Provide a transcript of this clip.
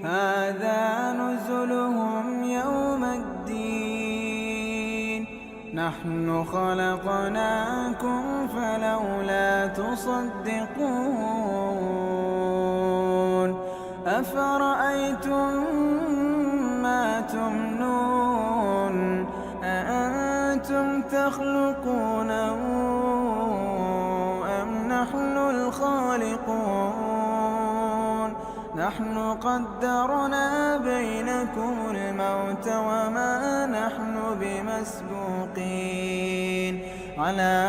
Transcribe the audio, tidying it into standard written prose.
هذا نزلهم يوم الدين نحن خلقناكم فلولا تصدقون أفرأيتم ما تمنون أأنتم تخلقونه أم نحن الخالقون نحن قدرنا بينكم الموت وما نحن بمسبوقين على